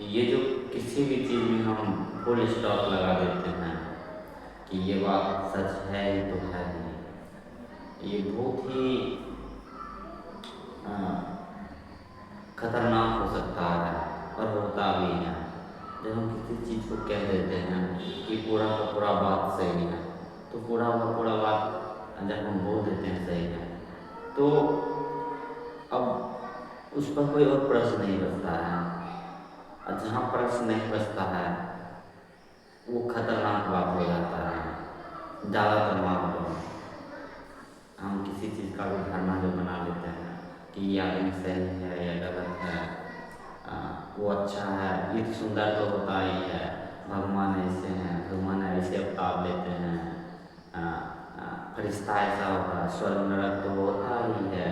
ये जो किसी भी चीज़ में हम फुल स्टॉप लगा देते हैं कि ये बात सच है ही तो है ही, ये बहुत ही अ, खतरनाक हो सकता है और होता भी है। जब हम किसी चीज़ को कह देते हैं कि पूरा का पूरा बात सही है, तो पूरा का पूरा बात जब हम बोल देते हैं सही है, तो अब उस पर कोई और प्रश्न नहीं बचता है। और जहाँ प्रश्न नहीं बचता है वो खतरनाक बात हो जाता है। ज़्यादातर मामलों में हम किसी चीज़ का भी धारणा जो बना लेते हैं कि ये आदमी सही है या गलत है, वो अच्छा है, ये तो सुंदर तो होता ही है, भगवान ऐसे हैं, भगवान ऐसे अवतार लेते हैं, फरिश्ता ऐसा होता है, स्वर्ग नरक तो होता ही है,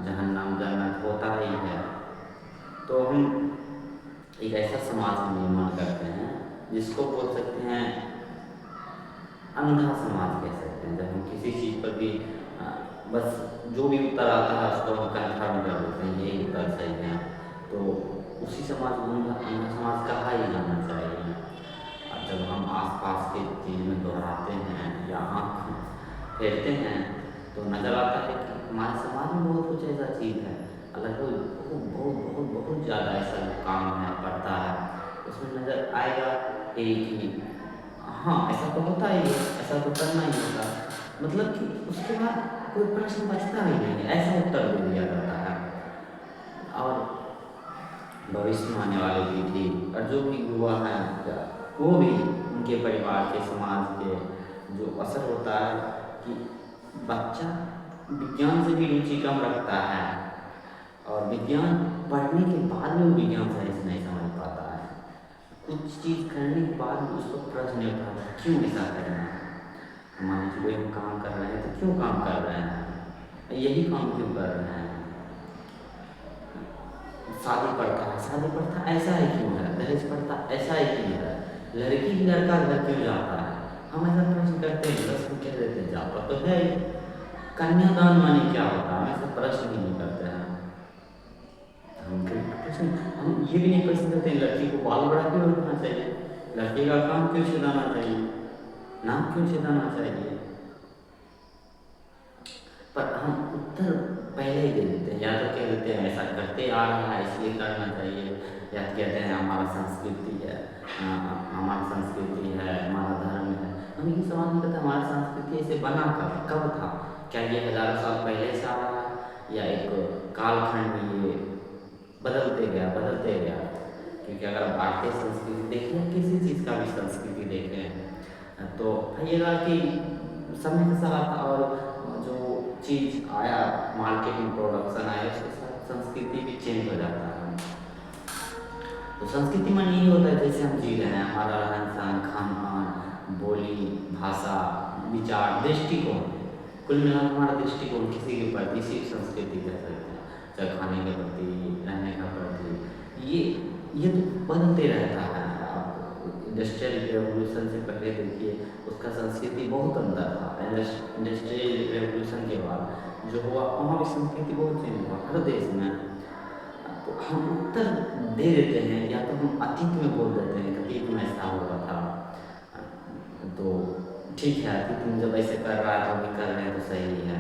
जहन्नम जन्नत होता ही है। तो हम एक ऐसा समाज का निर्माण करते हैं जिसको बोल सकते हैं अंधा समाज कह सकते हैं। जब हम किसी चीज़ पर भी बस जो भी उत्तर आता है उसको हम कन्फर्म कर देते हैं यही उत्तर सही है, तो उसी समाज को अंधा अंधा समाज कहा ही जाना चाहिए। और जब हम आसपास की चीज़ में दोहराते हैं या आँख फेरते हैं तो नज़र आता है कि हमारे समाज में बहुत कुछ ऐसा चीज़ है, अलग बहुत बहुत बहुत बहुत ज़्यादा ऐसा काम है पड़ता है, उसमें नज़र आएगा कि हाँ ऐसा तो होता ही है, ऐसा तो करना ही होता है, मतलब कि उसके बाद कोई प्रश्न बचता ही नहीं, ऐसा उत्तर दे दिया जाता है। और भविष्य में आने वाली पीढ़ी और जो भी युवा हैं वो भी उनके परिवार के समाज के जो असर होता है कि बच्चा विज्ञान से भी रुचि कम रखता है और विज्ञान पढ़ने के बाद भी वो विज्ञान सही से नहीं समझ पाता है। कुछ चीज़ करने के बाद भी उसको प्रश्न नहीं उठाता क्यों ऐसा करना है। मान लीजिए कोई हम काम कर रहे हैं तो क्यों काम कर रहे हैं, यही काम क्यों कर रहे हैं। शादी पड़ता ऐसा ही क्यों है, दहेज पड़ता ऐसा ही क्यों है, लड़की लड़का घर क्यों जाता है, हम ऐसा प्रश्न करते हैं, बस हम कह देते हैं जाता तो है ही। कन्यादान माने क्या होता है, हम ऐसा प्रश्न ही नहीं करते हैं। हम ये भी नहीं प्रश्न करते हैं लड़की को बाल बड़ा क्यों रखना चाहिए, लड़के का काम क्यों छिदाना चाहिए, नाम क्यों छिदाना चाहिए। पर हम उत्तर पहले ही दे देते हैं, या तो कह देते हैं ऐसा करते आ रहा है इसलिए करना चाहिए, या कहते हैं हमारा संस्कृति है, हमारी संस्कृति है, हमारा धर्म है। हम ये सवाल नहीं करते हमारा संस्कृति ऐसे बना कब था, क्या ये हज़ारों साल पहले से आ रहा है या एक कालखंड में ये बदलते गया। क्योंकि अगर भारतीय संस्कृति देखें किसी चीज़ का भी संस्कृति देखें तो पाइएगा कि समय के साथ और जो चीज़ आया मार्केटिंग प्रोडक्शन आया उसके साथ संस्कृति भी चेंज हो जाता है। तो संस्कृति में यही होता है जैसे हम जी रहे हैं, हमारा रहन सहन, खान पान, बोली, भाषा, विचार, दृष्टिकोण, कुल मिलाकर हमारा दृष्टिकोण किसी के प्रति इसी संस्कृति कह सकते हैं, चाहे खाने के प्रति, रहने का प्रति, ये तो बदलते रहता है। आप इंडस्ट्रियल रेवोल्यूशन से पहले देखिए उसका संस्कृति बहुत अंदर था, इंडस्ट्रियल रेवोल्यूशन के बाद जो हुआ वहाँ भी संस्कृति बहुत चेंज हुआ हर देश में। तो हम उत्तर दे देते हैं या तो हम अतीत में बोल देते हैं कि अतीत में ऐसा हुआ था, तो ठीक है अतीत में जब ऐसे कर रहा है तो अभी कर रहे हैं तो सही है।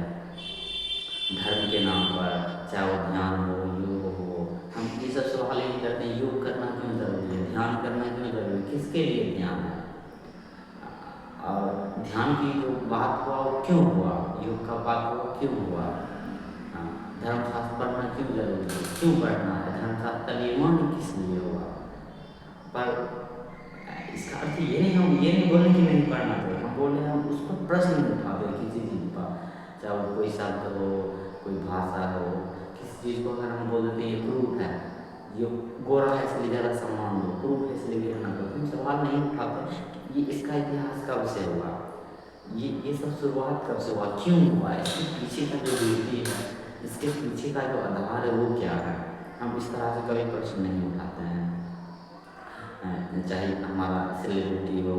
धर्म के नाम पर चाहे वो ध्यान हो, योग हो, हम ये सब सवाल ही करते हैं योग करना क्यों जरूरी है, ध्यान करना क्यों जरूरी है, किसके लिए ध्यान है, और ध्यान की जो बात हुआ वो क्यों हुआ, योग का बात हुआ क्यों हुआ, धर्मशास्त्र पढ़ना क्यों जरूरी है, क्यों पढ़ना है, धर्मशास्त्र का निर्माण किस लिए हुआ। पर इसका अर्थ ये नहीं हम ये नहीं बोलें कि नहीं पढ़ना चाहिए, हम बोल रहे हैं हम उस पर प्रश्न नहीं उठाते किसी चीज़ पर, चाहे वो कोई शब्द हो, कोई भाषा हो, किसी चीज़ को अगर हम बोल देते हैं ये प्रूफ है, ये गोरा है इसलिए ज़्यादा सम्मान दो, प्रूफ है इसलिए गिरना दो, हम सवाल नहीं उठाते ये इसका इतिहास कब से हुआ, ये सब शुरुआत कब से हुआ, क्यों हुआ, इसके पीछे का जो रीति है, इसके पीछे का जो आधार है वो क्या है, हम इस तरह से कभी प्रश्न नहीं उठाते हैं। चाहे हमारा सेलिब्रिटी हो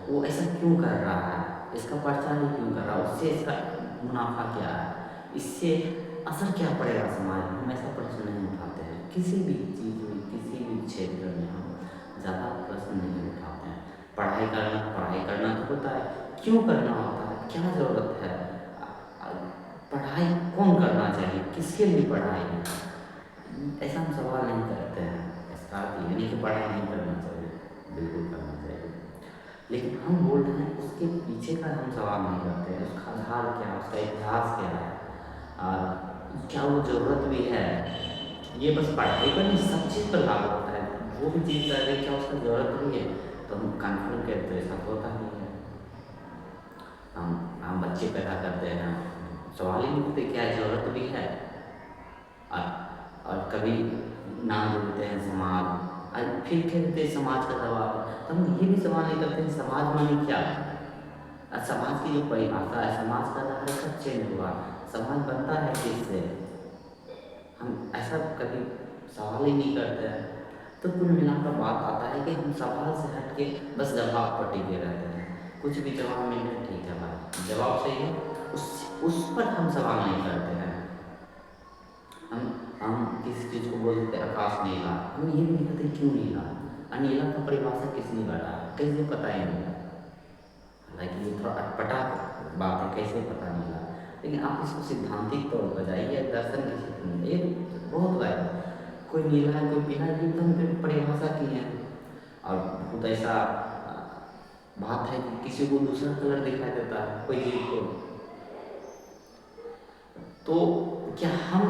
वो ऐसा क्यों कर रहा है, इसका प्रचार ही क्यों कर रहा है, उससे इसका मुनाफा क्या है, इससे असर क्या पड़ेगा समाज में, हम ऐसा प्रश्न नहीं उठाते हैं। किसी भी चीज़ में किसी भी क्षेत्र में हम ज़्यादा प्रश्न नहीं उठाते हैं। पढ़ाई करना तो होता है, क्यों करना होता है, क्या ज़रूरत है, पढ़ाई कौन करना चाहिए, किसके लिए पढ़ाई है, ऐसा हम सवाल नहीं करते हैं। इसका अर्थ ये नहीं कि पढ़ाई नहीं करना चाहिए, बिल्कुल करना चाहिए, लेकिन हम बोल रहे हैं उसके पीछे का हम सवाल नहीं करते हैं। उसका आधार क्या है, उसका इतिहास क्या है, और क्या वो ज़रूरत भी है। ये बस पढ़ाई पर नहीं, सब चीज़ पर लागू होता है। वो भी चीज़ कर रहे क्या उसका ज़रूरत भी है, तो हम कन्फर्म कहते हैं ऐसा होता नहीं है। हम बच्चे पैदा करते हैं, सवाल ही नहीं पूछते क्या ज़रूरत भी है, और कभी नाम जोड़ते हैं समाज, और फिर कहते हैं समाज का दबाव। तो हम ये भी सवाल नहीं करते हैं समाज माने क्या, और समाज की जो परिभाषा है, समाज का आधार कब चेंज हुआ, समाज बनता है किससे, हम ऐसा कभी सवाल ही नहीं करते हैं। तो कुल मिलाकर बात आता है कि हम सवाल से हट के बस जवाब पर टिके रहते हैं। कुछ भी जवाब मिल जाए ठीक है भाई, जवाब सही है, उस पर हम सवाल नहीं करते हैं। हम किसी चीज़ को बोलते आकाश नीला, हम ये नहीं कहते क्यों नीला, नीला का परिभाषा किसने करा, कैसे पता ही नहीं। हालांकि ये थोड़ा अटपटा बात है, कैसे पता नीला, लेकिन आप इसको सिद्धांतिक तौर पर जाइए, दर्शन के क्षेत्र में ये बहुत है। कोई नीला है कोई पीला, ये तो हम परिभाषा की है, और बहुत ऐसा बात है कि किसी को दूसरा कलर दिखाई देता है कोई जीव को। तो क्या हम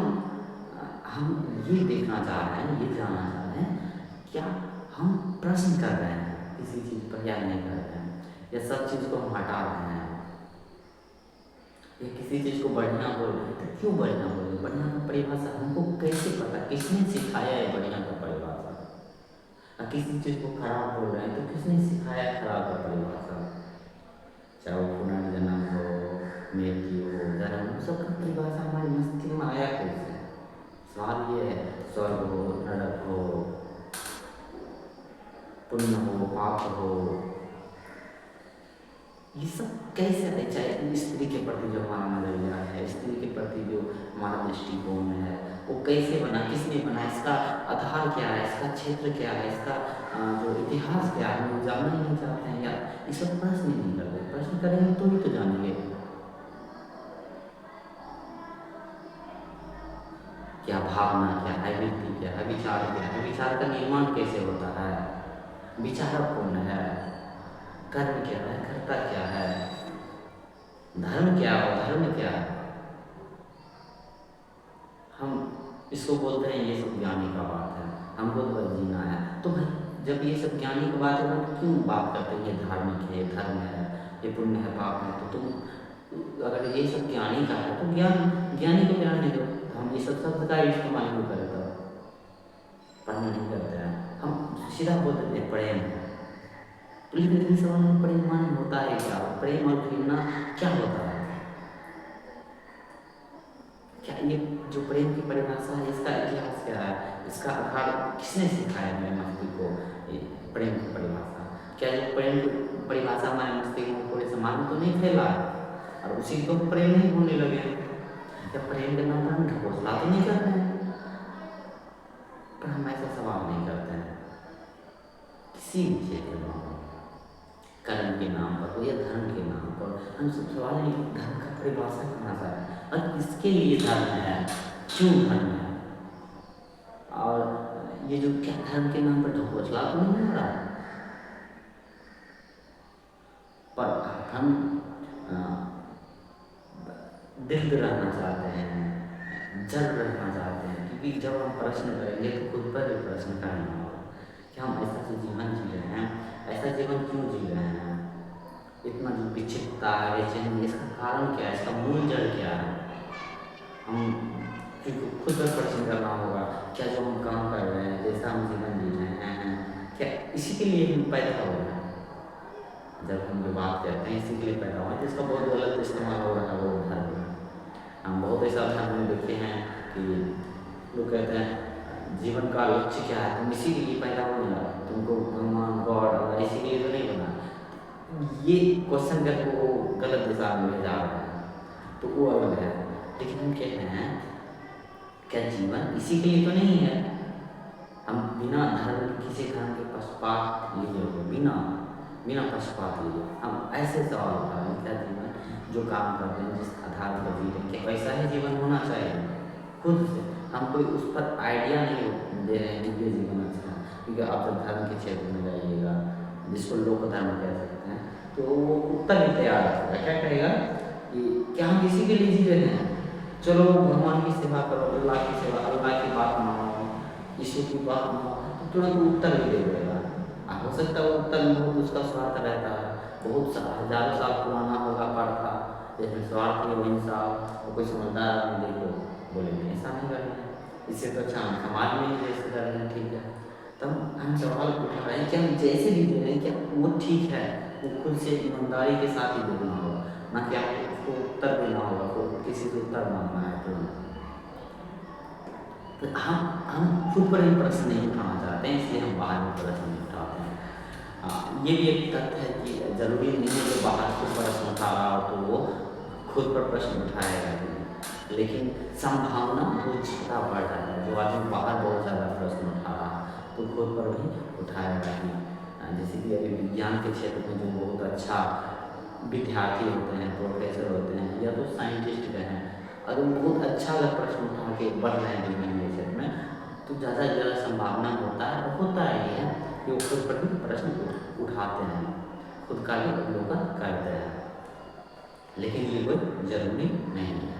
ये देखना चाह रहे हैं, ये जानना चाह रहे हैं, क्या हम प्रश्न कर रहे हैं किसी चीज़ पर या नहीं कर रहे हैं, या सब चीज़ को हम हटा रहे हैं, या किसी चीज़ को बढ़िया बोल रहे हैं तो क्यों बढ़िया बोल रहे हैं, बढ़िया का परिभाषा हमको कैसे पता, किसने सिखाया है बढ़िया का परिभाषा, और किसी चीज़ को खराब बोल रहे हैं तो किसने सिखाया खराब का परिभाषा, चाहे वो पुनर्जन्म हो, मृत्यु हो, जन्म हो, सबका परिभाषा हमारे मस्तिष्क में आया कैसे। सवाल ये है, स्वर्ग हो, नरक हो, पुण्य हो, पाप हो, ये सब कैसे है, चाहे स्त्री के प्रति जो हमारा नजरिया है, स्त्री के प्रति जो हमारा दृष्टिकोण है, वो कैसे बना, किसने बना, इसका आधार क्या है, इसका क्षेत्र क्या है, इसका जो इतिहास क्या है, हम जानना ही नहीं चाहते हैं, या इस पर प्रश्न नहीं करते। प्रश्न करेंगे तो ही तो जानेंगे क्या भावना क्या है, वृत्ति क्या है, विचार क्या है, विचार का निर्माण कैसे होता है, विचारक कौन है, कर्म क्या है, कर्ता क्या है, धर्म क्या है, धर्म क्या है। हम इसको बोलते हैं ये सब ज्ञानी का बात है, हमको तो बस जीना है। तो भाई जब ये सब ज्ञानी की बात है तो क्यों बात करते हैं ये धार्मिक है, धर्म है, ये पुण्य है, पाप है, तो तुम अगर ये सब ज्ञानी का है तो ज्ञानी को ज्ञान नहीं दो। हम ये सब शब्द का इस्तेमाल क्यों करें, तो पढ़ना नहीं करते हैं, हम सीधा बोल देते हैं प्रेम। तो लेकिन सवाल में प्रेम माने होता है क्या, प्रेम और घृणा क्या होता है, क्या ये जो प्रेम की परिभाषा है इसका इतिहास क्या है, इसका आधार किसने सिखाया मेरे मस्तिष्क को, प्रेम की परिभाषा क्या, जो प्रेम की परिभाषा हमारे मस्तिष्क में पूरे समाज में तो नहीं फैला है, और उसी को प्रेम नहीं होने लगे, क्या प्रेम के नाम पर हम ढकोसला तो नहीं कर रहे हैं। पर हम ऐसा सवाल नहीं करते हैं किसी भी क्षेत्र में, कर्म के नाम पर हो या धर्म के नाम पर, हम सब सवाल नहीं, धर्म का परिभाषा कहाँ से है, और किसके लिए धर्म है, क्यों धर्म है, और ये जो क्या धर्म के नाम पर ढकोसला तो नहीं हो रहा। पर हम दृढ़ रहना चाहते हैं, जड़ रहना चाहते हैं, क्योंकि जब हम प्रश्न करेंगे तो खुद पर भी प्रश्न करना होगा कि हम ऐसा जो जीवन जी रहे हैं, ऐसा जीवन क्यों जी रहे हैं, इतना जो विक्षिप्तता है, बेचैनी, इसका कारण क्या है, इसका मूल जड़ क्या है। हम खुद पर प्रश्न करना होगा, क्या जो हम काम कर रहे हैं, जैसा हम जीवन जी रहे हैं, क्या इसी के लिए हम पैदा हो रहे हैं। जब हम जो बात करते हैं इसी के लिए पैदा हुआ है, जिसका बहुत गलत इस्तेमाल हो रहा है वो धर्म। हम बहुत ऐसा धर्म में देखे हैं कि लोग कहते हैं जीवन का लक्ष्य क्या है, तुम इसी के लिए पैदा हुआ, तुमको भगवान गॉड इसी के लिए तो नहीं बना। ये क्वेश्चन जब वो गलत दिशा में ले जा रहा है तो वो अलग है, लेकिन हम कहते हैं क्या जीवन इसी के लिए तो नहीं है, हम बिना धर्म किसी धर्म के पक्षपात लिए हुए बिना बिना पक्षपात लिए हम ऐसे सवाल उठा रहे हैं, क्या जीवन जो काम कर रहे हैं जिस आधार पर जी रहे हैं, क्या वैसा ही जीवन होना चाहिए खुद से। हम कोई उस पर आइडिया नहीं दे रहे हैं कि ये जीवन अच्छा है, क्योंकि आप जब धर्म के क्षेत्र में जाइएगा जिसको लोक धर्म कह सकते हैं, तो वो उत्तर भी तैयार रखेगा, क्या कहेगा कि क्या हम किसी के लिए जी रहे हैं, चलो भगवान की सेवा करो, अल्लाह की सेवा, अल्लाह की बात मानो, यीशु की बात मानो, तो तुरंत उत्तर भी दे देगा। हो सकता है वो उत्तर में बहुत उसका स्वार्थ रहता है, बहुत हजारों साल पुराना होगा प्रथा, जैसे स्वार्थ की अहिंसा, और कोई समझदार आदमी देखो बोलेंगे ऐसा नहीं करना है, इससे तो अच्छा हम समाज में ही जैसे कर रहे हैं ठीक है। तब हम सवाल उठा रहे हैं कि हम जैसे भी दे रहे हैं क्या वो ठीक है, वो खुद से ईमानदारी के साथ ही देना होगा, ना कि आपको उसको उत्तर देना होगा, तो किसी से उत्तर मांगना है तुरंत। तो हम खुद पर ही प्रश्न नहीं उठाना चाहते हैं, इसलिए हम बाहर में प्रश्न नहीं उठाते हैं। ये भी एक तथ्य है कि ज़रूरी नहीं है कि बाहर खुद प्रश्न उठा रहा हो तो वो खुद पर प्रश्न उठाएगा ही, लेकिन संभावना बहुत ज़्यादा बढ़ जाता है। जो आदमी बाहर बहुत ज़्यादा प्रश्न उठा रहा तो खुद पर भी उठाएगा ही। जैसे कि अभी विज्ञान के क्षेत्र में जो बहुत अच्छा विद्यार्थी होते हैं, प्रोफेसर होते हैं, या तो साइंटिस्ट कहें, अगर वो बहुत अच्छा अगर प्रश्न उठा के बढ़ रहे हैं विज्ञान के क्षेत्र में, तो ज़्यादा से ज़्यादा संभावना होता है, और होता ही है कि वो खुद पर भी प्रश्न उठाते हैं, खुद का भी अवलोकन करते हैं, लेकिन ये कोई जरूरी नहीं है।